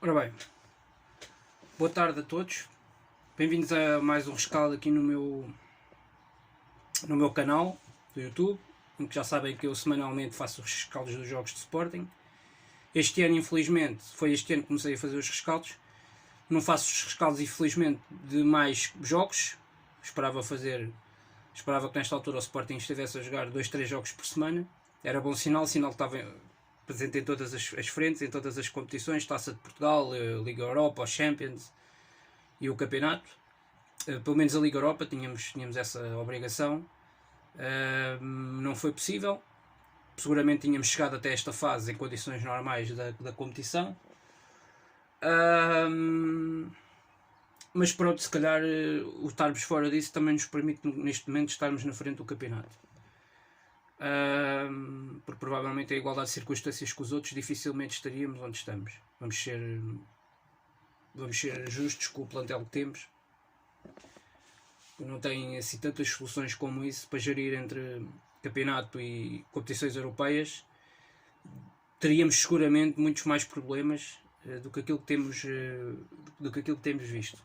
Ora bem, boa tarde a todos, bem-vindos a mais um rescaldo aqui no meu canal do YouTube, em que já sabem que eu semanalmente faço os rescaldos dos jogos de Sporting. Este ano, infelizmente, foi este ano que comecei a fazer os rescaldos. Não faço os rescaldos, infelizmente, de mais jogos. Esperava que nesta altura o Sporting estivesse a jogar 2-3 jogos por semana. Era bom sinal que estava presente em todas as frentes, em todas as competições, Taça de Portugal, Liga Europa, o Champions e o Campeonato. Pelo menos a Liga Europa tínhamos essa obrigação. Não foi possível. Seguramente tínhamos chegado até esta fase em condições normais da competição. Mas pronto, se calhar o estarmos fora disso também nos permite neste momento estarmos na frente do campeonato. Porque provavelmente a igualdade de circunstâncias com os outros dificilmente estaríamos onde estamos. Vamos ser justos com o plantel que temos. Não tem assim tantas soluções como isso para gerir entre campeonato e competições europeias. Teríamos seguramente muitos mais problemas do que aquilo que temos visto.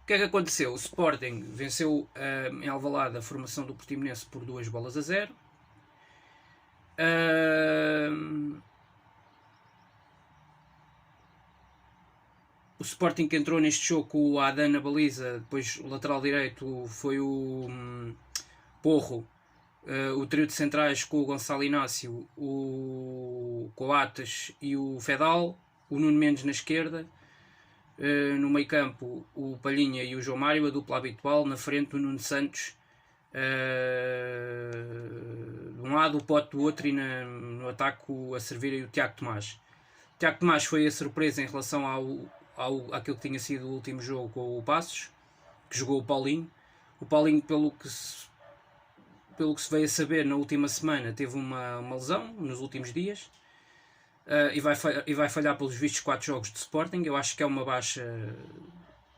O que é que aconteceu? O Sporting venceu em Alvalade a formação do Portimonense por 2-0. O Sporting que entrou neste jogo com o Adan na baliza, depois o lateral direito foi o Porro, o trio de centrais com o Gonçalo Inácio, o Coates e o Fedal, o Nuno Mendes na esquerda, no meio campo o Palhinha e o João Mário, a dupla habitual, na frente o Nuno Santos de um lado, o Pote do outro, e no ataque a servir aí o Tiago Tomás. O Tiago Tomás foi a surpresa em relação àquilo que tinha sido o último jogo com o Passos, que jogou o Paulinho. O Paulinho, pelo que se veio a saber na última semana, teve uma lesão nos últimos dias, e vai falhar pelos vistos 4 jogos de Sporting. Eu acho que é uma baixa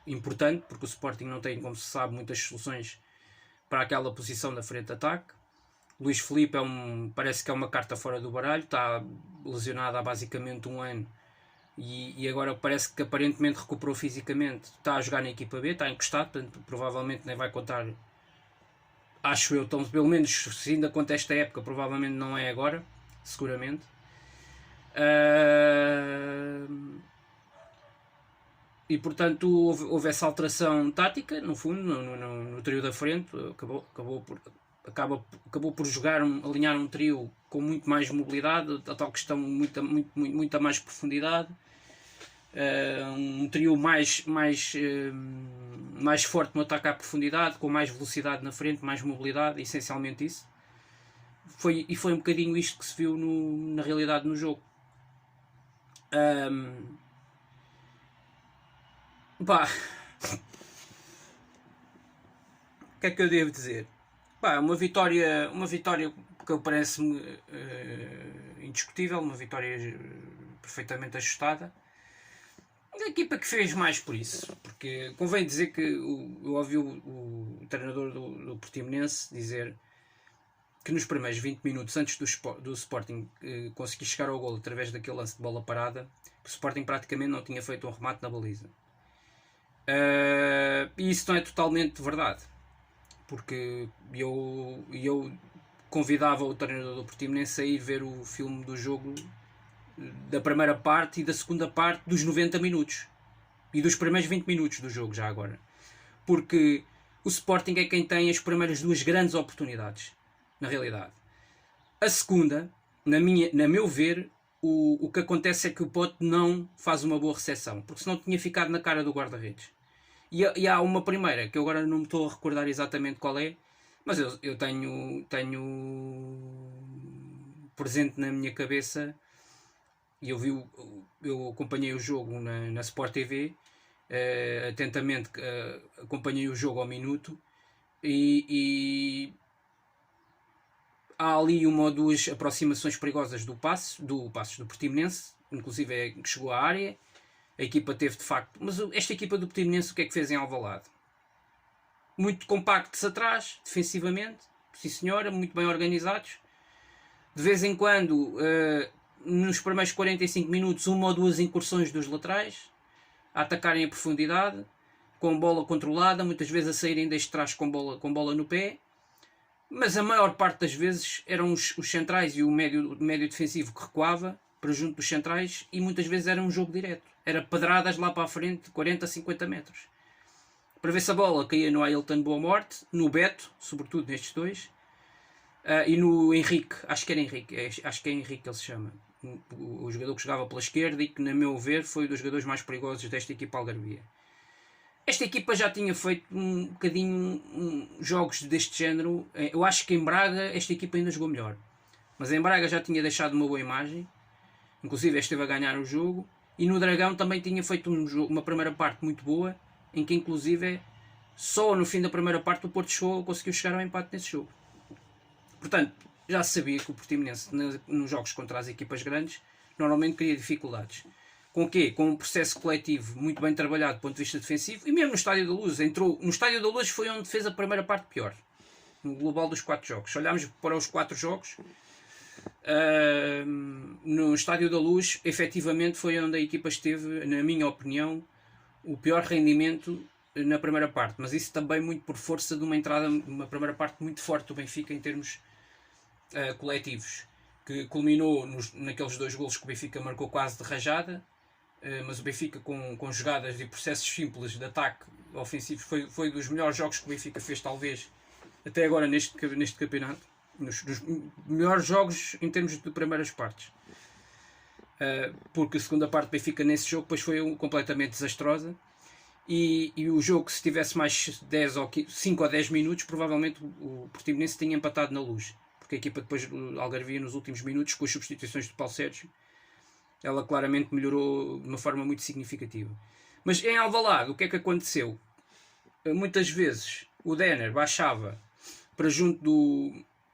importante, porque o Sporting não tem, como se sabe, muitas soluções para aquela posição da frente de ataque. Luís Filipe parece que é uma carta fora do baralho, está lesionado há basicamente um ano, e agora parece que aparentemente recuperou fisicamente, está a jogar na equipa B, está encostado, portanto provavelmente nem vai contar, acho eu. Então, pelo menos se ainda conta esta época, provavelmente não é agora, seguramente. E portanto houve essa alteração tática, no fundo, no trio da frente. Acabou por alinhar um trio com muito mais mobilidade, a tal questão, muita mais profundidade, um trio mais forte no ataque à profundidade, com mais velocidade na frente, mais mobilidade, essencialmente isso. Foi um bocadinho isto que se viu na realidade no jogo. O que é que eu devo dizer? Uma vitória que eu parece-me indiscutível, uma vitória perfeitamente ajustada. A equipa que fez mais por isso, porque convém dizer que eu ouvi o treinador do Portimonense dizer que nos primeiros 20 minutos antes do Sporting conseguir chegar ao golo através daquele lance de bola parada, que o Sporting praticamente não tinha feito um remate na baliza. E isso não é totalmente verdade, porque eu convidava o treinador do Portimonense a ir ver o filme do jogo, da primeira parte e da segunda parte, dos 90 minutos e dos primeiros 20 minutos do jogo, já agora, porque o Sporting é quem tem as primeiras duas grandes oportunidades, na realidade. A segunda, na meu ver, o que acontece é que o Pote não faz uma boa recepção, porque senão tinha ficado na cara do guarda-redes. E há uma primeira, que eu agora não me estou a recordar exatamente qual é, mas eu tenho presente na minha cabeça, e eu acompanhei o jogo na Sport TV, atentamente acompanhei o jogo ao minuto, e há ali uma ou duas aproximações perigosas do Portimonense, inclusive que chegou à área. A equipa teve de facto, mas esta equipa do Portimonense, o que é que fez em Alvalade? Muito compactos atrás, defensivamente, sim senhora, muito bem organizados. De vez em quando nos primeiros 45 minutos, uma ou duas incursões dos laterais, a atacarem a profundidade, com bola controlada, muitas vezes a saírem desde trás com bola no pé, mas a maior parte das vezes eram os centrais e o médio defensivo que recuava para junto dos centrais, e muitas vezes era um jogo direto. Era pedradas lá para a frente, 40, 50 metros. Para ver se a bola caía no Ailton Boa Morte, no Beto, sobretudo nestes dois, e no Henrique, acho que era Henrique, acho que é Henrique que ele se chama. O jogador que jogava pela esquerda e que, na meu ver, foi um dos jogadores mais perigosos desta equipa algarvia. Esta equipa já tinha feito um bocadinho jogos deste género. Eu acho que em Braga esta equipa ainda jogou melhor. Mas em Braga já tinha deixado uma boa imagem. Inclusive esteve a ganhar o jogo. E no Dragão também tinha feito uma primeira parte muito boa, em que inclusive só no fim da primeira parte o Porto conseguiu chegar ao empate nesse jogo. Portanto, já se sabia que o Portimonense nos jogos contra as equipas grandes normalmente cria dificuldades. Com o quê? Com um processo coletivo muito bem trabalhado do ponto de vista defensivo, e mesmo no Estádio da Luz. No Estádio da Luz foi onde fez a primeira parte pior, no global dos 4 jogos. Se olharmos para os 4 jogos, no Estádio da Luz, efetivamente foi onde a equipa esteve, na minha opinião, o pior rendimento na primeira parte. Mas isso também muito por força de uma primeira parte muito forte do Benfica em termos coletivos, que culminou naqueles 2 golos que o Benfica marcou quase de rajada. Mas o Benfica com jogadas e processos simples de ataque ofensivo foi dos melhores jogos que o Benfica fez, talvez, até agora neste campeonato. Dos melhores jogos em termos de primeiras partes. Porque a segunda parte do Benfica nesse jogo depois foi completamente desastrosa. E o jogo, se tivesse mais 5 ou 10 minutos, provavelmente o Portimonense tinha empatado na Luz. Porque a equipa depois do Algarvia, nos últimos minutos, com as substituições de Paulo Sérgio, ela claramente melhorou de uma forma muito significativa. Mas em Alvalade, o que é que aconteceu? Muitas vezes o Denner baixava para junto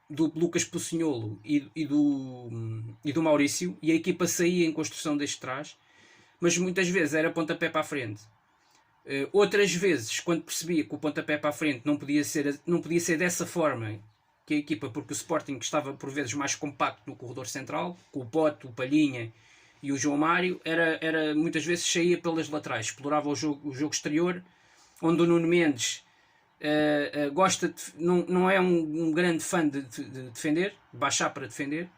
do Lucas Pocinholo e do Maurício, e a equipa saía em construção deste trás, mas muitas vezes era pontapé para a frente. Outras vezes, quando percebia que o pontapé para a frente não podia ser dessa forma que a equipa, porque o Sporting estava por vezes mais compacto no corredor central, com o Pote, o Palhinha e o João Mário, era muitas vezes saía pelas laterais, explorava o jogo exterior, onde o Nuno Mendes não é um grande fã de defender, de baixar para defender,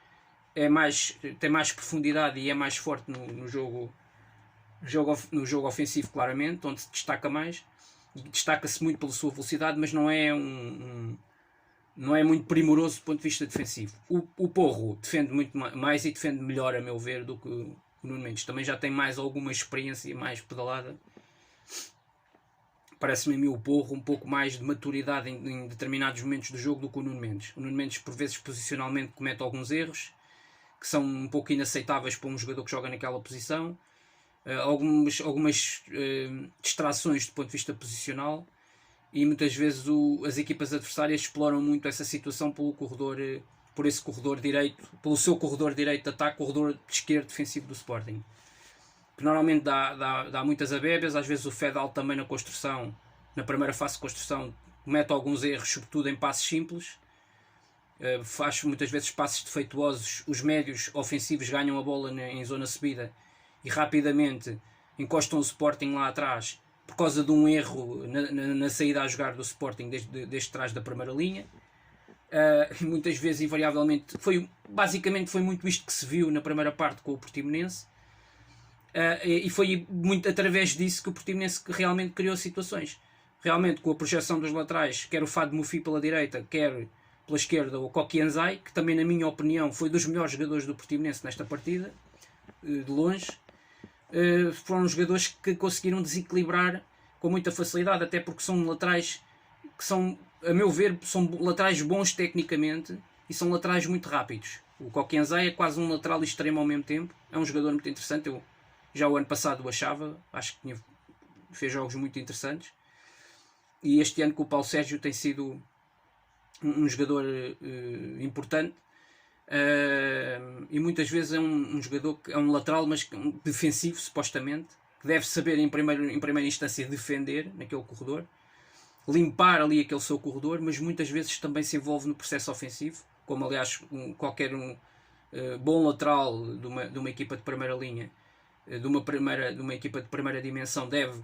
tem mais profundidade e é mais forte no jogo ofensivo, claramente, onde se destaca mais, e destaca-se muito pela sua velocidade, mas não é não é muito primoroso do ponto de vista defensivo. O Porro defende muito mais e defende melhor, a meu ver, do que o Nuno Mendes. Também já tem mais alguma experiência, mais pedalada. Parece-me a mim o Porro um pouco mais de maturidade em determinados momentos do jogo do que o Nuno Mendes. O Nuno Mendes, por vezes, posicionalmente comete alguns erros que são um pouco inaceitáveis para um jogador que joga naquela posição. Algumas distrações do ponto de vista posicional, e muitas vezes as equipas adversárias exploram muito essa situação por esse corredor direito, pelo seu corredor direito de ataque, corredor de esquerdo defensivo do Sporting, que normalmente dá muitas abébias. Às vezes o Fedal também na primeira fase de construção, comete alguns erros, sobretudo em passes simples, faz muitas vezes passes defeituosos. Os médios ofensivos ganham a bola em zona subida e rapidamente encostam o Sporting lá atrás por causa de um erro na saída a jogar do Sporting desde trás da primeira linha. Muitas vezes, invariavelmente, basicamente foi muito isto que se viu na primeira parte com o Portimonense, e foi muito através disso que o Portimonense realmente criou situações. Realmente, com a projeção dos laterais, quer o Fado Mufi pela direita, quer pela esquerda o Koki Anzai, que também, na minha opinião, foi dos melhores jogadores do Portimonense nesta partida, de longe. Foram jogadores que conseguiram desequilibrar com muita facilidade, até porque são laterais que são, a meu ver, são laterais bons tecnicamente e são laterais muito rápidos. O Koki Anzai é quase um lateral extremo ao mesmo tempo, é um jogador muito interessante. Eu já o ano passado o achava, acho que fez jogos muito interessantes, e este ano com o Paulo Sérgio tem sido um jogador importante. E muitas vezes é um jogador que é um lateral, mas defensivo, supostamente, que deve saber em primeira instância defender naquele corredor, limpar ali aquele seu corredor, mas muitas vezes também se envolve no processo ofensivo, como aliás qualquer bom lateral de uma equipa de primeira linha, de uma equipa de primeira dimensão, deve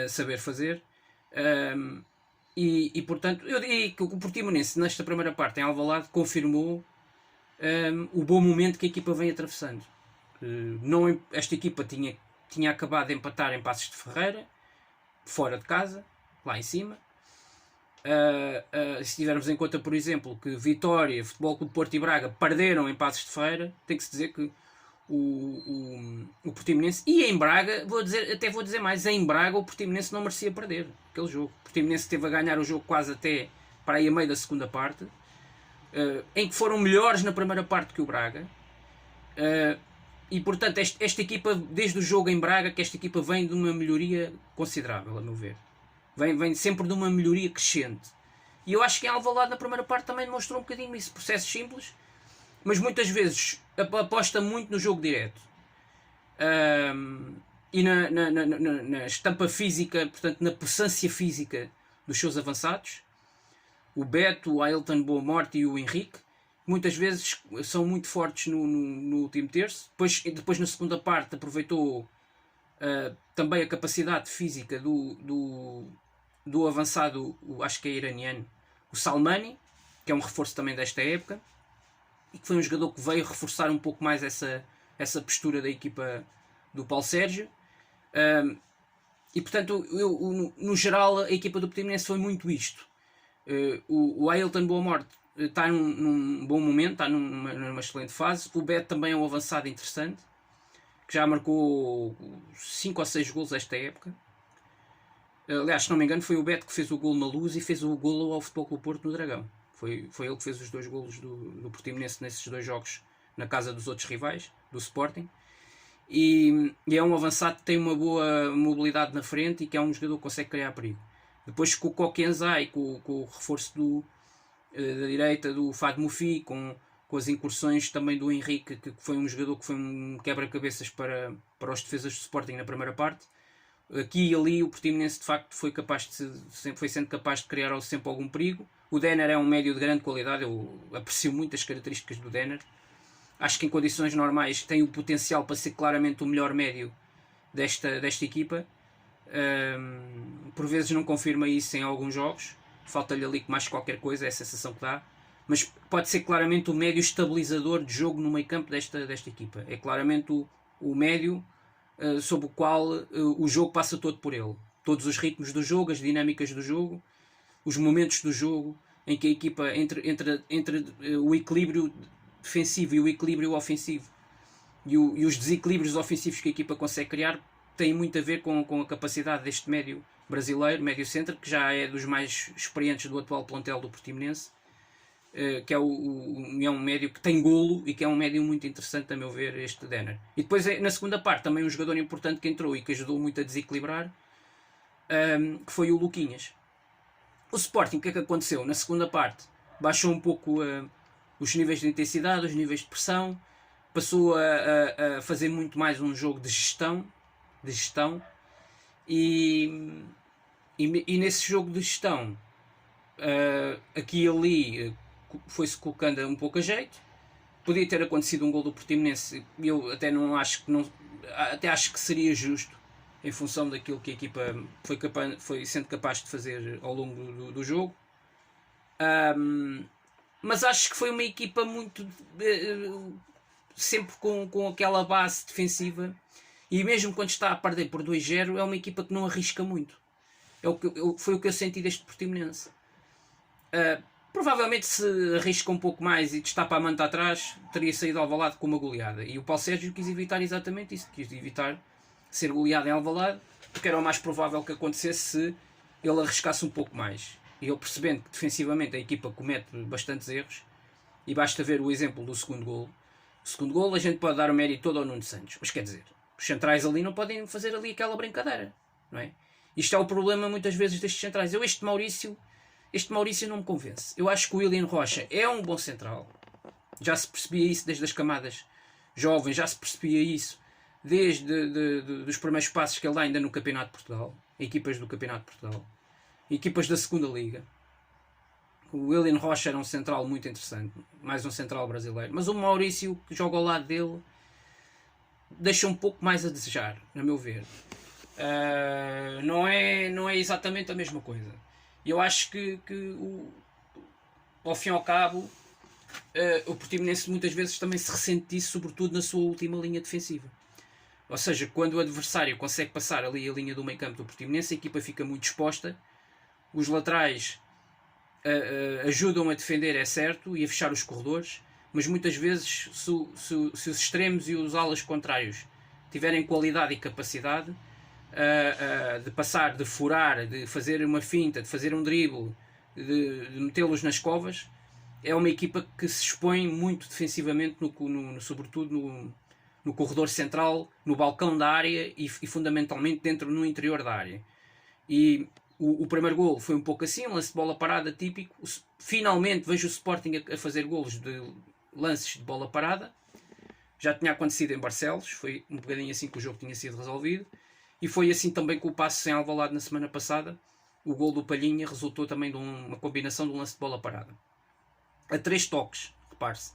saber fazer. E portanto, eu diria que o Portimonense, nesta primeira parte em Alvalade, confirmou o bom momento que a equipa vem atravessando. Esta equipa tinha acabado de empatar em Passos de Ferreira, fora de casa, lá em cima. Se tivermos em conta, por exemplo, que Vitória, Futebol Clube Porto e Braga perderam em Passos de Ferreira, tem que se dizer que o Portimonense, e em Braga, vou dizer mais, em Braga o Portimonense não merecia perder aquele jogo. O Portimonense esteve a ganhar o jogo quase até para aí a meio da segunda parte, em que foram melhores na primeira parte que o Braga, e portanto esta equipa, desde o jogo em Braga, que esta equipa vem de uma melhoria considerável, a meu ver. Vem sempre de uma melhoria crescente. E eu acho que em Alvalade na primeira parte também demonstrou um bocadinho isso. Processos simples, mas muitas vezes aposta muito no jogo direto. E na estampa física, portanto na possância física dos seus avançados. O Beto, o Ailton Boa Morte e o Henrique, muitas vezes são muito fortes no último terço. Depois na segunda parte aproveitou também a capacidade física do avançado, acho que é iraniano, o Salmani, que é um reforço também desta época, e que foi um jogador que veio reforçar um pouco mais essa postura da equipa do Paulo Sérgio. E portanto, no geral, a equipa do Portimonense foi muito isto. O Ailton Boa Morte está num bom momento, está numa excelente fase. O Beto também é um avançado interessante, que já marcou 5 ou 6 golos esta época. Aliás, se não me engano, foi o Beto que fez o golo na Luz e fez o golo ao Futebol Clube Porto no Dragão. Foi ele que fez os 2 golos do Portimonense nesses 2 jogos na casa dos outros rivais, do Sporting. E é um avançado que tem uma boa mobilidade na frente e que é um jogador que consegue criar perigo. Depois com o Kokenza e com o reforço da direita do Fad Mufi, com as incursões também do Henrique, que foi um jogador que foi um quebra-cabeças para os defesas do Sporting na primeira parte. Aqui e ali o Portimonense de facto foi sendo capaz de criar sempre algum perigo. O Denner é um médio de grande qualidade, eu aprecio muito as características do Denner. Acho que em condições normais tem o potencial para ser claramente o melhor médio desta equipa. Por vezes não confirma isso em alguns jogos, falta-lhe ali mais qualquer coisa, é a sensação que dá. Mas pode ser claramente o médio estabilizador de jogo no meio campo desta equipa. É claramente o médio sob o qual o jogo passa todo por ele. Todos os ritmos do jogo, as dinâmicas do jogo, os momentos do jogo, em que a equipa, entre o equilíbrio defensivo e o equilíbrio ofensivo e os desequilíbrios ofensivos que a equipa consegue criar, tem muito a ver com a capacidade deste médio brasileiro, médio centro, que já é dos mais experientes do atual plantel do Portimonense, que é um médio que tem golo e que é um médio muito interessante, a meu ver, este Denner. E depois na segunda parte também um jogador importante que entrou e que ajudou muito a desequilibrar, que foi o Luquinhas. O Sporting, o que é que aconteceu? Na segunda parte baixou um pouco os níveis de intensidade, os níveis de pressão, passou a fazer muito mais um jogo de gestão, e nesse jogo de gestão, aqui e ali, foi-se colocando um pouco a jeito. Podia ter acontecido um gol do Portimonense, eu até não acho que até acho que seria justo em função daquilo que a equipa foi sendo capaz de fazer ao longo do jogo. Mas acho que foi uma equipa muito sempre com aquela base defensiva, e mesmo quando está a perder por 2-0 é uma equipa que não arrisca muito. Foi o que eu senti deste Portimonense. Provavelmente se arrisca um pouco mais e destapa a manta atrás, teria saído ao Alvalade com uma goleada, e o Paulo Sérgio quis evitar exatamente isso, quis evitar ser goleado em Alvalade, porque era o mais provável que acontecesse se ele arriscasse um pouco mais. E ele, percebendo que defensivamente a equipa comete bastantes erros, e basta ver o exemplo do segundo golo. O segundo golo a gente pode dar o mérito todo ao Nuno Santos, mas quer dizer, os centrais ali não podem fazer ali aquela brincadeira, não é? Isto é o problema muitas vezes destes centrais. Este Maurício não me convence. Eu acho que o William Rocha é um bom central. Já se percebia isso desde as camadas jovens, já se percebia isso desde dos primeiros passos que ele dá ainda no Campeonato de Portugal, equipas do Campeonato de Portugal, equipas da Segunda Liga. O Willian Rocha era um central muito interessante, mais um central brasileiro, mas o Maurício, que joga ao lado dele, deixa um pouco mais a desejar, a meu ver. Não é exatamente a mesma coisa. Eu acho que ao fim e ao cabo, o Portimonense muitas vezes também se ressente disso, sobretudo na sua última linha defensiva. Ou seja, quando o adversário consegue passar ali a linha do meio campo do Portimonense, a equipa fica muito exposta, os laterais ajudam a defender, é certo, e a fechar os corredores, mas muitas vezes se os extremos e os alas contrários tiverem qualidade e capacidade de passar, de furar, de fazer uma finta, de fazer um drible, de metê-los nas covas, é uma equipa que se expõe muito defensivamente, sobretudo no corredor central, no balcão da área e fundamentalmente no interior da área. E o primeiro golo foi um pouco assim, um lance de bola parada típico. Finalmente vejo o Sporting a fazer golos de lances de bola parada. Já tinha acontecido em Barcelos, foi um bocadinho assim que o jogo tinha sido resolvido. E foi assim também com o passo em Alvalade na semana passada. O gol do Palhinha resultou também de uma combinação de um lance de bola parada. A 3 toques, repare-se.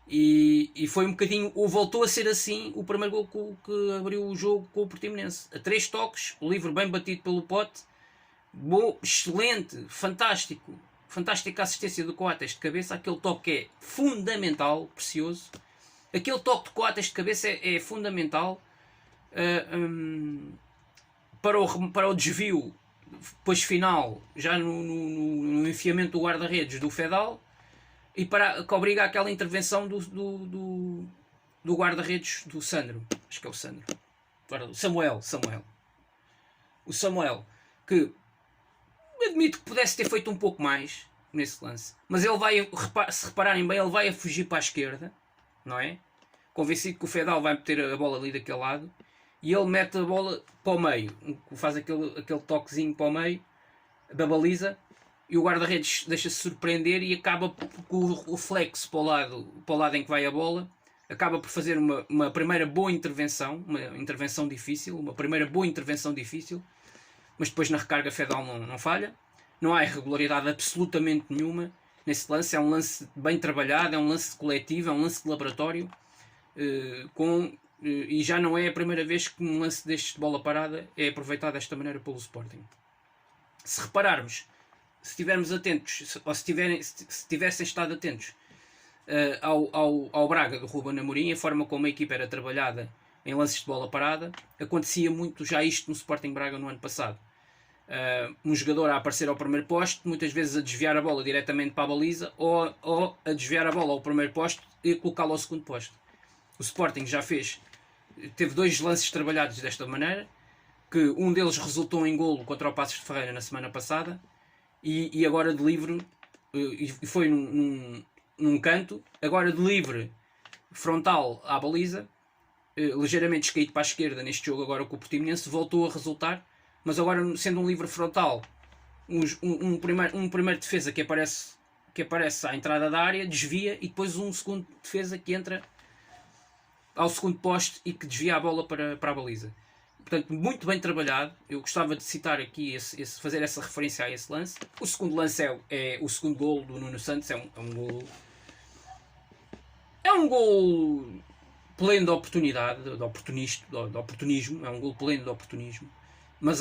E foi um bocadinho, ou voltou a ser assim, o primeiro gol que abriu o jogo com o Portimonense. A 3 toques, o livre bem batido pelo Pote. Bom, excelente, fantástico. Fantástica assistência do Coates de cabeça. Aquele toque é fundamental, precioso. Aquele toque de Coates de cabeça é fundamental para o desvio depois final, já no enfiamento do guarda-redes do Fedal, e que obriga aquela intervenção do guarda-redes do Sandro. Acho que é o Sandro. Samuel. O Samuel, que admito que pudesse ter feito um pouco mais nesse lance, mas ele vai, se repararem bem, ele vai a fugir para a esquerda, não é? Convencido que o Fedal vai meter a bola ali daquele lado, e ele mete a bola para o meio, faz aquele toquezinho para o meio da baliza, e o guarda-redes deixa-se surpreender e acaba com o flexo para o lado em que vai a bola, acaba por fazer uma primeira boa intervenção, uma primeira boa intervenção difícil, mas depois na recarga Fedal não falha. Não há irregularidade absolutamente nenhuma nesse lance. É um lance bem trabalhado, é um lance coletivo, é um lance de laboratório, e já não é a primeira vez que um lance destes de bola parada é aproveitado desta maneira pelo Sporting. Se repararmos, se estivermos atentos, ou se tivessem estado atentos ao Braga do Ruben Amorim, a forma como a equipa era trabalhada em lances de bola parada, acontecia muito já isto no Sporting Braga no ano passado. Um jogador a aparecer ao primeiro poste, muitas vezes a desviar a bola diretamente para a baliza, ou a desviar a bola ao primeiro poste e colocá-la ao segundo poste. O Sporting já teve 2 lances trabalhados desta maneira, que um deles resultou em golo contra o Passos de Ferreira na semana passada, e agora de livre, e foi num canto, agora de livre frontal à baliza, ligeiramente descaído para a esquerda neste jogo agora com o Portimonense, voltou a resultar, mas agora sendo um livre frontal, um primeiro defesa que aparece à entrada da área, desvia, e depois um segundo defesa que entra ao segundo poste e que desvia a bola para a baliza. Portanto, muito bem trabalhado. Eu gostava de citar aqui, fazer essa referência a esse lance. O segundo lance é o segundo gol do Nuno Santos. É um gol pleno de oportunidade, de oportunismo. É um gol pleno de oportunismo. Mas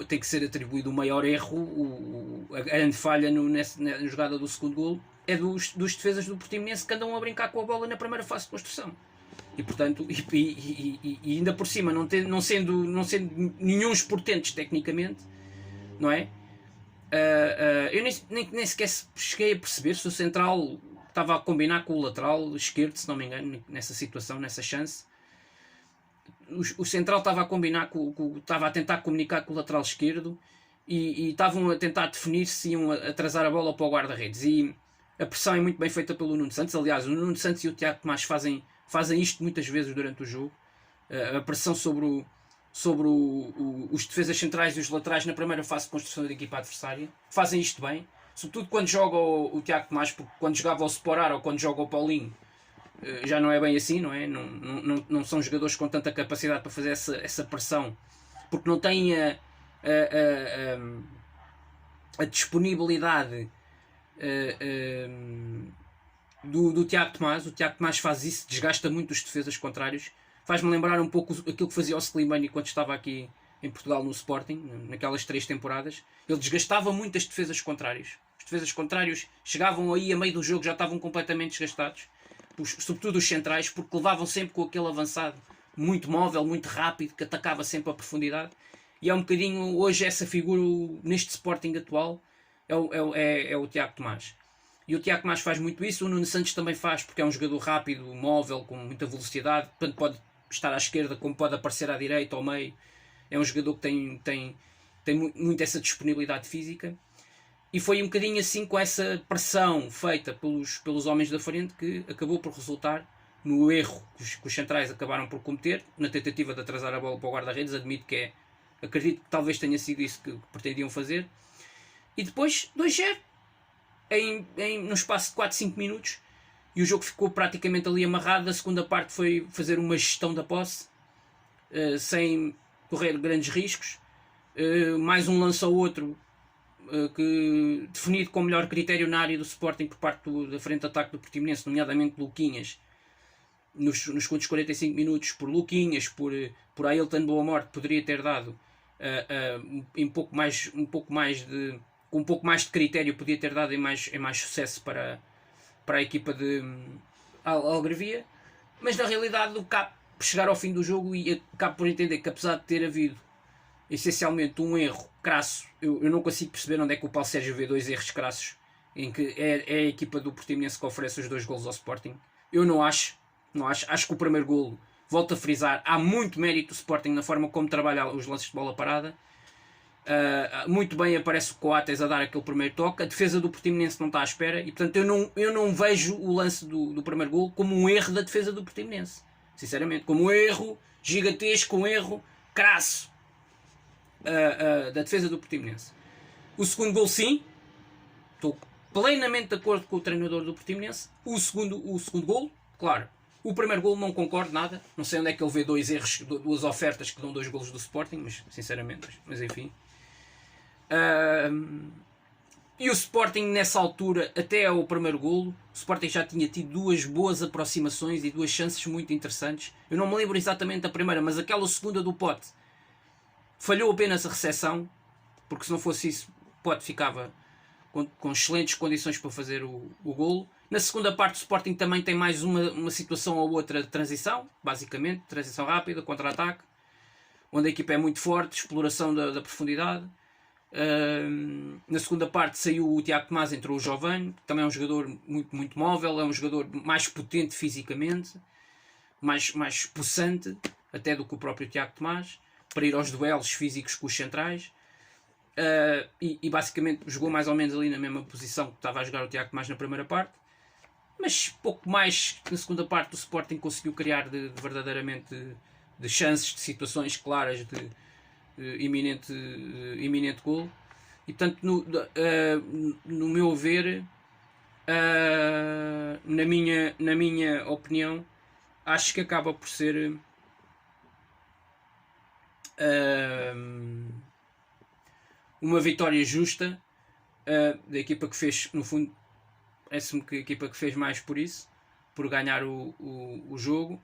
tem que ser atribuído o maior erro, a grande falha na jogada do segundo gol é dos defesas do Portimonense, que andam a brincar com a bola na primeira fase de construção. E portanto, e ainda por cima, não sendo nenhum portentes tecnicamente, não é? Eu nem sequer cheguei a perceber se o central estava a combinar com o lateral esquerdo, se não me engano, nessa situação, nessa chance. O central estava a combinar estava a tentar comunicar com o lateral esquerdo, e estavam a tentar definir se iam atrasar a bola para o guarda-redes. E a pressão é muito bem feita pelo Nuno Santos. Aliás, o Nuno Santos e o Tiago Tomás fazem isto muitas vezes durante o jogo. A pressão sobre os defesas centrais e os laterais na primeira fase de construção da equipa adversária. Fazem isto bem. Sobretudo quando joga o Tiago Tomás, porque quando jogava o Sporar ou quando joga o Paulinho, já não é bem assim, não é? Não são jogadores com tanta capacidade para fazer essa pressão, porque não têm a disponibilidade do Tiago Tomás. O Tiago Tomás faz isso, desgasta muito os defesas contrários. Faz-me lembrar um pouco aquilo que fazia o Slimani quando estava aqui em Portugal no Sporting, naquelas 3 temporadas. Ele desgastava muito as defesas contrárias. Os defesas contrários chegavam aí a meio do jogo, já estavam completamente desgastados, sobretudo os centrais, porque levavam sempre com aquele avançado muito móvel, muito rápido, que atacava sempre a profundidade. E é um bocadinho hoje essa figura neste Sporting atual, é o Tiago Tomás. E o Tiago Tomás faz muito isso, o Nuno Santos também faz, porque é um jogador rápido, móvel, com muita velocidade, tanto pode estar à esquerda como pode aparecer à direita ou ao meio. É um jogador que tem muito essa disponibilidade física. E foi um bocadinho assim, com essa pressão feita pelos homens da frente, que acabou por resultar no erro que os centrais acabaram por cometer, na tentativa de atrasar a bola para o guarda-redes. Acredito que talvez tenha sido isso que pretendiam fazer. E depois 2-0 no espaço de 4, 5 minutos, e o jogo ficou praticamente ali amarrado. A segunda parte foi fazer uma gestão da posse, sem correr grandes riscos. Mais um lance ou outro, que definido com melhor critério na área do Sporting por parte da frente de ataque do Portimonense, nomeadamente Luquinhas, nos segundos 45 minutos, por Luquinhas, por Ailton Boa Morte, poderia ter dado com um pouco mais de critério, podia ter dado em mais sucesso para a equipa de Algarvia. Mas na realidade o CAP chegar ao fim do jogo e acabo por entender que, apesar de ter havido essencialmente um erro crasso, eu não consigo perceber onde é que o Paulo Sérgio vê 2 erros crassos, em que é a equipa do Portimonense que oferece os 2 golos ao Sporting. Eu não acho que o primeiro golo, volto a frisar, há muito mérito do Sporting na forma como trabalha os lances de bola parada. Muito bem aparece o Coates a dar aquele primeiro toque. A defesa do Portimonense não está à espera, e portanto eu não vejo o lance do primeiro golo como um erro da defesa do Portimonense, sinceramente, como um erro gigantesco, um erro crasso da defesa do Portimonense. O segundo golo, sim, estou plenamente de acordo com o treinador do Portimonense. O segundo golo, claro. O primeiro golo não concordo nada, não sei onde é que ele vê 2 erros, 2 ofertas que dão 2 golos do Sporting, mas sinceramente, mas enfim. E o Sporting nessa altura, até ao primeiro golo, o Sporting já tinha tido 2 boas aproximações e 2 chances muito interessantes. Eu não me lembro exatamente da primeira, mas aquela segunda do Pote falhou apenas a recepção, porque se não fosse isso, o Pote ficava com excelentes condições para fazer o golo. Na segunda parte o Sporting também tem mais uma situação ou outra de transição, basicamente, transição rápida, contra-ataque, onde a equipa é muito forte, exploração da profundidade. Na segunda parte saiu o Tiago Tomás, entrou o Giovane, que também é um jogador muito, muito móvel, é um jogador mais potente fisicamente, mais possante até do que o próprio Tiago Tomás, para ir aos duelos físicos com os centrais. E basicamente jogou mais ou menos ali na mesma posição que estava a jogar o Tiago Tomás na primeira parte, mas pouco mais. Na segunda parte o Sporting conseguiu criar verdadeiramente de chances, de situações claras de iminente gol. E portanto, no meu ver, na minha opinião, acho que acaba por ser uma vitória justa da equipa que fez, no fundo, parece-me que a equipa que fez mais por isso, por ganhar o jogo.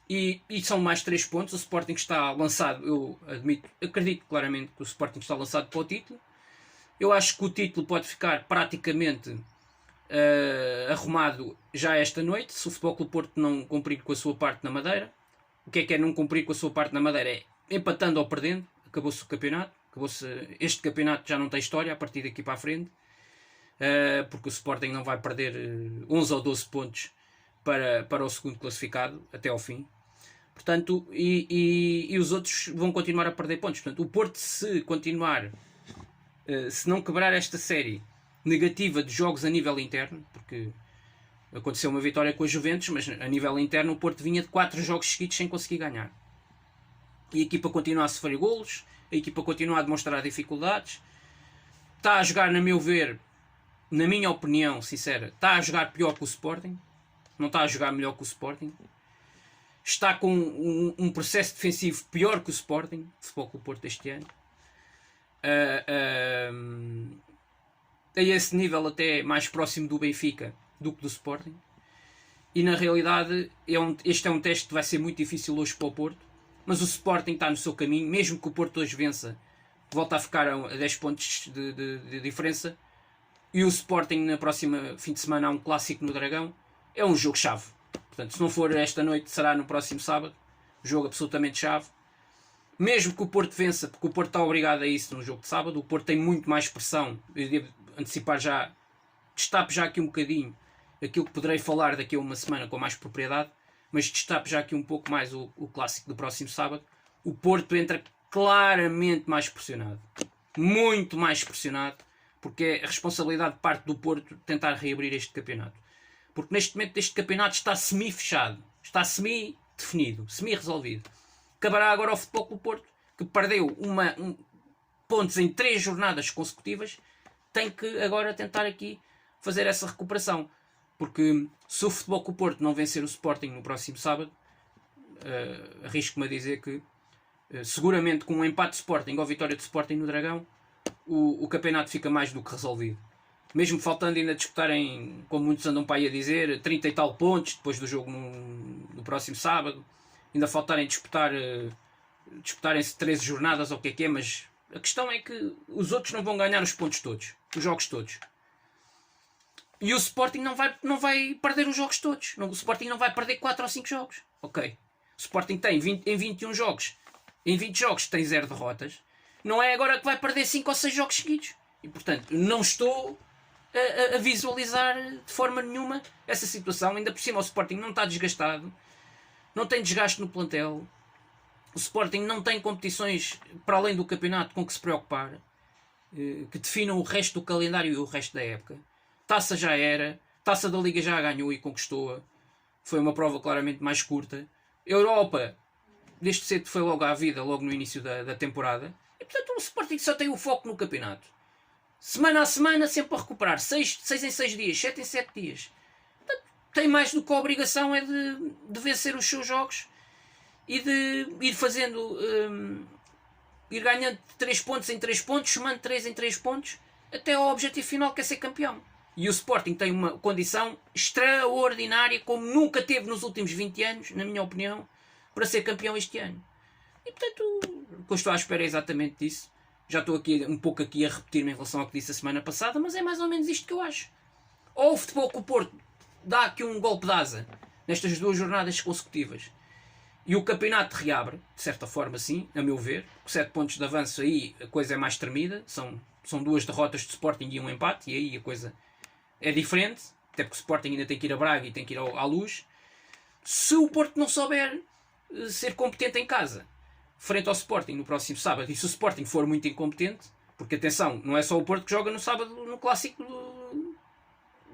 E são mais 3 pontos. O Sporting está lançado, eu acredito claramente que o Sporting está lançado para o título. Eu acho que o título pode ficar praticamente arrumado já esta noite, se o Futebol Clube Porto não cumprir com a sua parte na Madeira. O que é não cumprir com a sua parte na Madeira? É empatando ou perdendo. Acabou-se o campeonato. Este campeonato já não tem história a partir daqui para a frente, porque o Sporting não vai perder 11 ou 12 pontos para o segundo classificado até ao fim. Portanto, e os outros vão continuar a perder pontos. Portanto, o Porto, se continuar, se não quebrar esta série negativa de jogos a nível interno, porque aconteceu uma vitória com a Juventus, mas a nível interno o Porto vinha de 4 jogos seguidos sem conseguir ganhar. E a equipa continua a sofrer golos, a equipa continua a demonstrar dificuldades, está a jogar, na meu ver, na minha opinião sincera, está a jogar pior que o Sporting, não está a jogar melhor que o Sporting, está com um processo defensivo pior que o Sporting, o Futebol Clube Porto este ano. a esse nível até mais próximo do Benfica do que do Sporting. E na realidade este é um teste que vai ser muito difícil hoje para o Porto, mas o Sporting está no seu caminho, mesmo que o Porto hoje vença, volta a ficar a 10 pontos de diferença. E o Sporting na próxima fim de semana há um clássico no Dragão, é um jogo-chave. Portanto, se não for esta noite, será no próximo sábado. Jogo absolutamente chave. Mesmo que o Porto vença, porque o Porto está obrigado a isso no jogo de sábado, o Porto tem muito mais pressão. Eu devo antecipar já, destapo já aqui um bocadinho aquilo que poderei falar daqui a uma semana com mais propriedade, mas destapo já aqui um pouco mais o clássico do próximo sábado. O Porto entra claramente mais pressionado. Muito mais pressionado, porque é a responsabilidade de parte do Porto tentar reabrir este campeonato. Porque neste momento este campeonato está semi-fechado, está semi-definido, semi-resolvido. Acabará agora o Futebol Clube do Porto, que perdeu pontos em 3 jornadas consecutivas, tem que agora tentar aqui fazer essa recuperação. Porque se o Futebol Clube do Porto não vencer o Sporting no próximo sábado, arrisco-me a dizer que seguramente com um empate de Sporting ou vitória de Sporting no Dragão, o campeonato fica mais do que resolvido. Mesmo faltando ainda disputarem, como muitos andam para aí a dizer, 30 e tal pontos depois do jogo no próximo sábado, ainda faltarem disputarem-se 13 jornadas ou o que é, mas a questão é que os outros não vão ganhar os pontos todos, os jogos todos. E o Sporting não vai perder os jogos todos. O Sporting não vai perder 4 ou 5 jogos. Ok. O Sporting tem em 21 jogos, em 20 jogos tem 0 derrotas. Não é agora que vai perder 5 ou 6 jogos seguidos. E portanto, não estou a visualizar de forma nenhuma essa situação. Ainda por cima o Sporting não está desgastado. Não tem desgaste no plantel. O Sporting não tem competições para além do campeonato com que se preocupar. Que definam o resto do calendário e o resto da época. Taça já era. Taça da Liga já a ganhou e conquistou-a. Foi uma prova claramente mais curta. Europa, desde cedo foi logo à vida, logo no início da temporada. E portanto o Sporting só tem o foco no campeonato. Semana a semana, sempre a recuperar. 6 em 6 dias, 7 em 7 dias. Portanto, tem mais do que a obrigação é de vencer os seus jogos e de ir fazendo... ir ganhando 3 pontos em 3 pontos, somando 3 em 3 pontos, até ao objetivo final que é ser campeão. E o Sporting tem uma condição extraordinária, como nunca teve nos últimos 20 anos, na minha opinião, para ser campeão este ano. E portanto, o que eu estou à espera é exatamente disso. Já estou aqui um pouco a repetir-me em relação ao que disse a semana passada, mas é mais ou menos isto que eu acho. Ou o Futebol Clube do Porto dá aqui um golpe de asa nestas 2 jornadas consecutivas e o campeonato reabre, de certa forma sim, a meu ver. Com 7 pontos de avanço aí a coisa é mais tremida. São 2 derrotas de Sporting e um empate, e aí a coisa é diferente, até porque o Sporting ainda tem que ir a Braga e tem que ir à Luz. Se o Porto não souber ser competente em casa frente ao Sporting no próximo sábado, e se o Sporting for muito incompetente, porque atenção, não é só o Porto que joga no sábado no clássico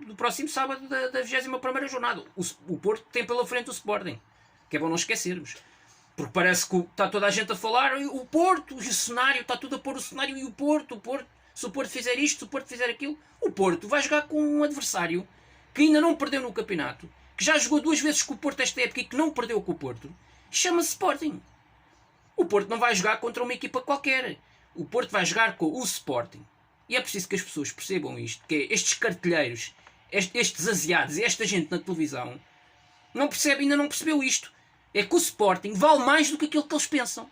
do próximo sábado da 21ª jornada. O Porto tem pela frente o Sporting, que é bom não esquecermos, porque parece que está toda a gente a falar o Porto, o cenário, está tudo a pôr o cenário, e o Porto, se o Porto fizer isto, se o Porto fizer aquilo, o Porto vai jogar com um adversário que ainda não perdeu no campeonato, que já jogou 2 vezes com o Porto esta época e que não perdeu com o Porto, chama-se Sporting. O Porto não vai jogar contra uma equipa qualquer. O Porto vai jogar com o Sporting. E é preciso que as pessoas percebam isto, que é estes cartelheiros, estes asiados e esta gente na televisão ainda não percebeu isto. É que o Sporting vale mais do que aquilo que eles pensam.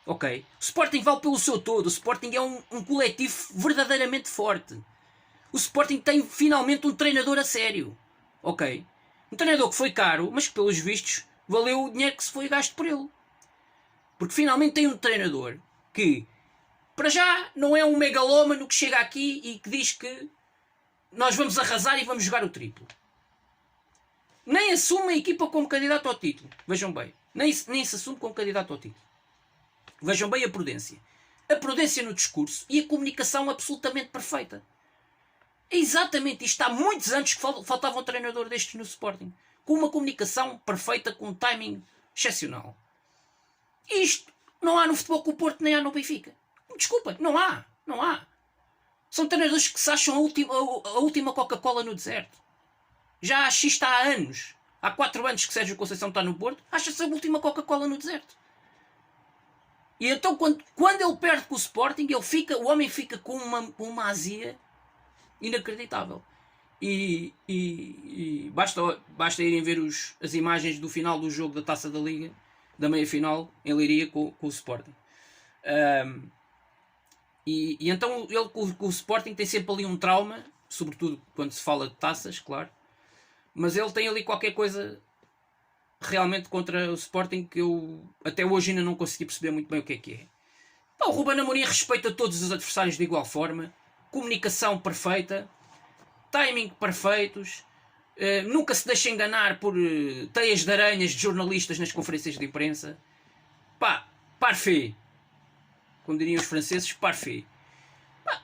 Ok? O Sporting vale pelo seu todo. O Sporting é um coletivo verdadeiramente forte. O Sporting tem finalmente um treinador a sério. Ok? Um treinador que foi caro, mas que pelos vistos valeu o dinheiro que se foi gasto por ele. Porque finalmente tem um treinador que, para já, não é um megalómano que chega aqui e que diz que nós vamos arrasar e vamos jogar o triplo. Nem assume a equipa como candidato ao título. Vejam bem. Nem se assume como candidato ao título. Vejam bem a prudência. A prudência no discurso e a comunicação absolutamente perfeita. É exatamente isto. Há muitos anos que faltava um treinador destes no Sporting. Com uma comunicação perfeita, com um timing excepcional. Isto não há no Futebol Clube do Porto, nem há no Benfica. Desculpa, não há. Não há. São treinadores que se acham a última Coca-Cola no deserto. Já acho isto há anos. Há 4 anos que Sérgio Conceição está no Porto, acha-se a última Coca-Cola no deserto. E então quando ele perde com o Sporting, o homem fica com uma azia inacreditável. E basta irem ver as imagens do final do jogo da Taça da Liga, da meia-final, em Leiria, com o Sporting. E então ele com o Sporting tem sempre ali um trauma, sobretudo quando se fala de taças, claro. Mas ele tem ali qualquer coisa realmente contra o Sporting que eu até hoje ainda não consegui perceber muito bem o que é. O Ruben Amorim respeita todos os adversários de igual forma, comunicação perfeita, timing perfeitos, nunca se deixa enganar por teias de aranhas de jornalistas nas conferências de imprensa. Parfait, como diriam os franceses, parfait.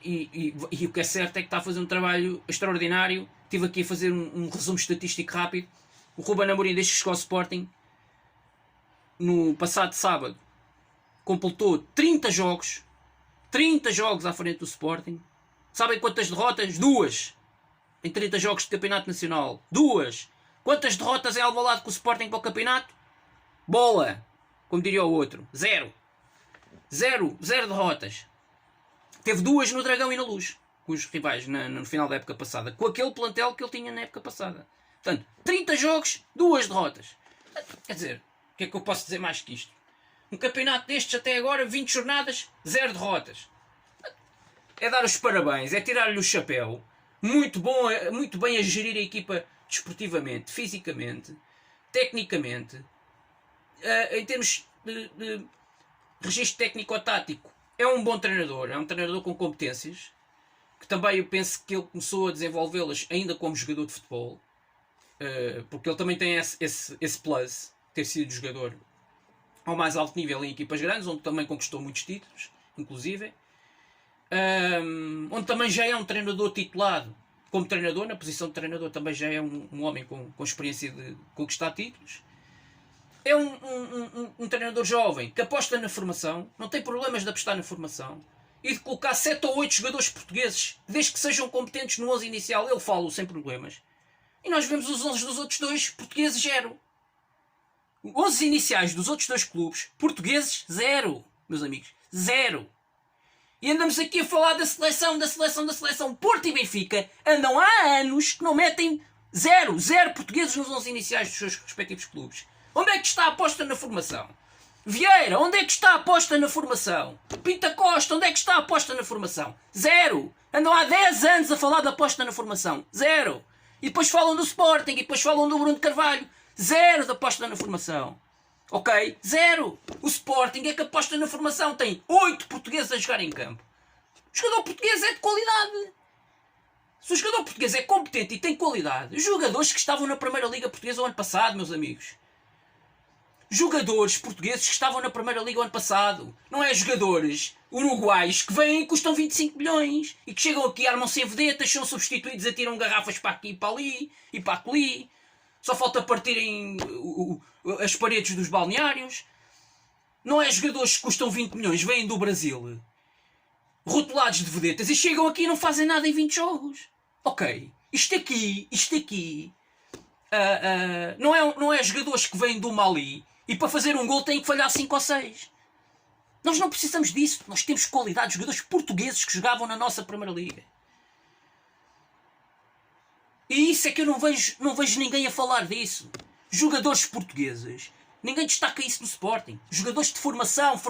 E o que é certo é que está a fazer um trabalho extraordinário. Estive aqui a fazer um resumo estatístico rápido. O Ruben Amorim, desde que chegou ao Sporting, no passado sábado, completou 30 jogos à frente do Sporting. Sabem quantas derrotas? 2. Em 30 jogos de campeonato nacional. 2. Quantas derrotas em Alvalade com o Sporting para o campeonato? Bola. Como diria o outro. 0 derrotas. Teve 2 no Dragão e na Luz, com os rivais no final da época passada, com aquele plantel que ele tinha na época passada. Portanto, 30 jogos, 2 derrotas. Quer dizer, o que é que eu posso dizer mais que isto? Um campeonato destes até agora, 20 jornadas, 0 derrotas. É dar os parabéns, é tirar-lhe o chapéu. Muito bom, muito bem a gerir a equipa desportivamente, fisicamente, tecnicamente, em termos de registro técnico-tático. É um bom treinador, é um treinador com competências, que também eu penso que ele começou a desenvolvê-las ainda como jogador de futebol, porque ele também tem esse plus, ter sido jogador ao mais alto nível em equipas grandes, onde também conquistou muitos títulos, inclusive, onde também já é um treinador titulado como treinador, na posição de treinador também já é um homem com experiência de conquistar títulos. É um treinador jovem que aposta na formação, não tem problemas de apostar na formação e de colocar 7 ou 8 jogadores portugueses, desde que sejam competentes no 11 inicial, ele fala sem problemas. E nós vemos os 11 dos outros 2 portugueses 0. 11 iniciais dos outros 2 clubes portugueses 0, meus amigos, 0. E andamos aqui a falar da seleção. Porto e Benfica andam há anos que não metem 0 portugueses nos 11 iniciais dos seus respectivos clubes. Onde é que está a aposta na formação? Vieira, onde é que está a aposta na formação? Pinta Costa, onde é que está a aposta na formação? 0. Andam há 10 anos a falar da aposta na formação. 0. E depois falam do Sporting, e depois falam do Bruno de Carvalho. 0 de aposta na formação. Ok? 0. O Sporting é que aposta na formação. Tem 8 portugueses a jogar em campo. O jogador português é de qualidade. Se o jogador português é competente e tem qualidade, os jogadores que estavam na Primeira Liga Portuguesa o ano passado, meus amigos. Jogadores portugueses que estavam na Primeira Liga o ano passado. Não é jogadores uruguaios que vêm e custam 25 milhões. E que chegam aqui, armam-se em vedetas, são substituídos, atiram garrafas para aqui e para ali e para ali. Só falta partirem as paredes dos balneários. Não é jogadores que custam 20 milhões, vêm do Brasil, rotulados de vedetas, e chegam aqui e não fazem nada em 20 jogos. Ok, isto aqui não é jogadores que vêm do Mali e para fazer um gol têm que falhar 5 ou 6. Nós não precisamos disso. Nós temos qualidade de jogadores portugueses que jogavam na nossa Primeira Liga. E isso é que eu não vejo ninguém a falar disso. Jogadores portugueses. Ninguém destaca isso no Sporting. Jogadores de formação,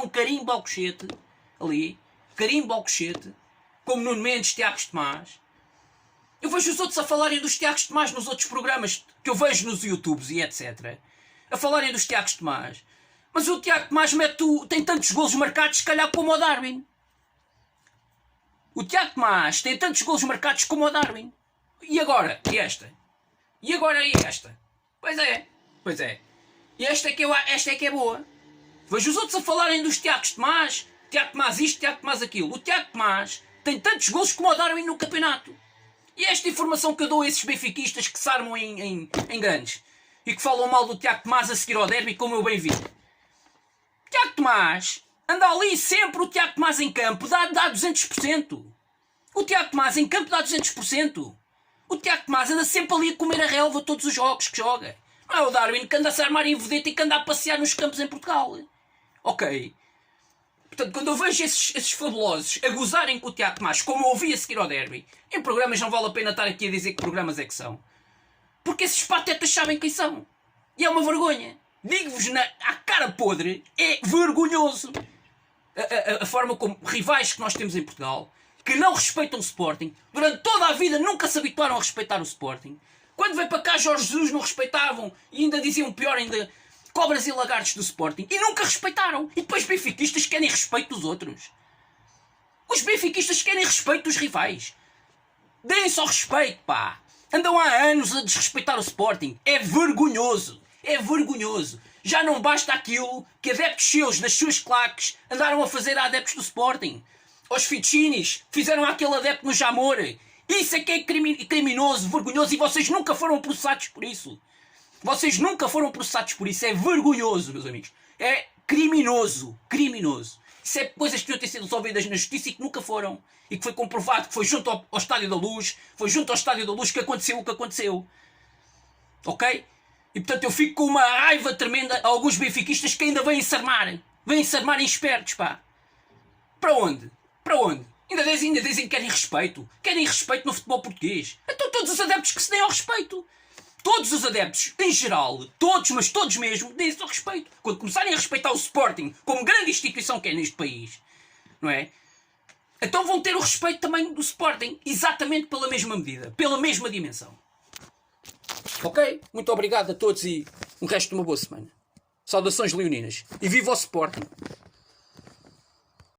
carimbo Alcochete. Ali. Carimbo Alcochete. Como Nuno Mendes, Tiago Tomás. Eu vejo os outros a falarem dos Tiago Tomás nos outros programas que eu vejo nos YouTubes e etc. A falarem dos Tiago Tomás. Mas o Tiago Tomás tem tantos golos marcados, se calhar, como o Darwin. O Tiago Tomás tem tantos golos marcados como o Darwin. E agora? E esta? E agora e esta? Pois é. E esta é que é boa. Vejo os outros a falarem dos Tiago Tomás. Tiago Tomás isto, Tiago Tomás aquilo. O Tiago Tomás tem tantos golos como o Darwin no campeonato. E esta informação que eu dou a esses benfiquistas que se armam em grandes e que falam mal do Tiago Tomás a seguir ao derby, como eu bem vi. Tiago Tomás anda ali sempre, o Tiago Tomás em campo dá 200%. O Tiago Tomás em campo dá 200%. O Tiago Tomás anda sempre ali a comer a relva todos os jogos que joga. Não é o Darwin que anda a se armar em vedeta e que anda a passear nos campos em Portugal. Ok. Portanto, quando eu vejo esses fabulosos a gozarem com o Tiago Tomás, como eu ouvi a seguir ao derby, em programas não vale a pena estar aqui a dizer que programas é que são. Porque esses patetas sabem quem são. E é uma vergonha. Digo-vos à cara podre, é vergonhoso. A forma como rivais que nós temos em Portugal, que não respeitam o Sporting, durante toda a vida nunca se habituaram a respeitar o Sporting. Quando veio para cá Jorge Jesus não respeitavam e ainda diziam pior ainda, cobras e lagartos do Sporting, e nunca respeitaram. E depois os benfiquistas querem respeito dos outros. Os benfiquistas querem respeito dos rivais. Deem só respeito, pá. Andam há anos a desrespeitar o Sporting. É vergonhoso. É vergonhoso. Já não basta aquilo que adeptos seus, das suas claques, andaram a fazer a adeptos do Sporting. Os Ficinis fizeram aquele adepto no Jamor. Isso é que é criminoso, vergonhoso, e vocês nunca foram processados por isso. Vocês nunca foram processados por isso. É vergonhoso, meus amigos. É criminoso. Criminoso. Isso é coisas que deviam ter sido resolvidas na justiça e que nunca foram. E que foi comprovado que foi junto ao Estádio da Luz. Foi junto ao Estádio da Luz que aconteceu o que aconteceu. Ok? E portanto eu fico com uma raiva tremenda a alguns benfiquistas que ainda vêm-se armar. Vêm-se armar em espertos, pá. Para onde? Para onde? Ainda dizem que querem respeito. Querem respeito no futebol português. Então todos os adeptos que se deem ao respeito. Todos os adeptos, em geral, todos, mas todos mesmo, deem-se ao respeito. Quando começarem a respeitar o Sporting como grande instituição que é neste país, não é? Então vão ter o respeito também do Sporting, exatamente pela mesma medida, pela mesma dimensão. Ok? Muito obrigado a todos e um resto de uma boa semana. Saudações leoninas. E viva o Sporting!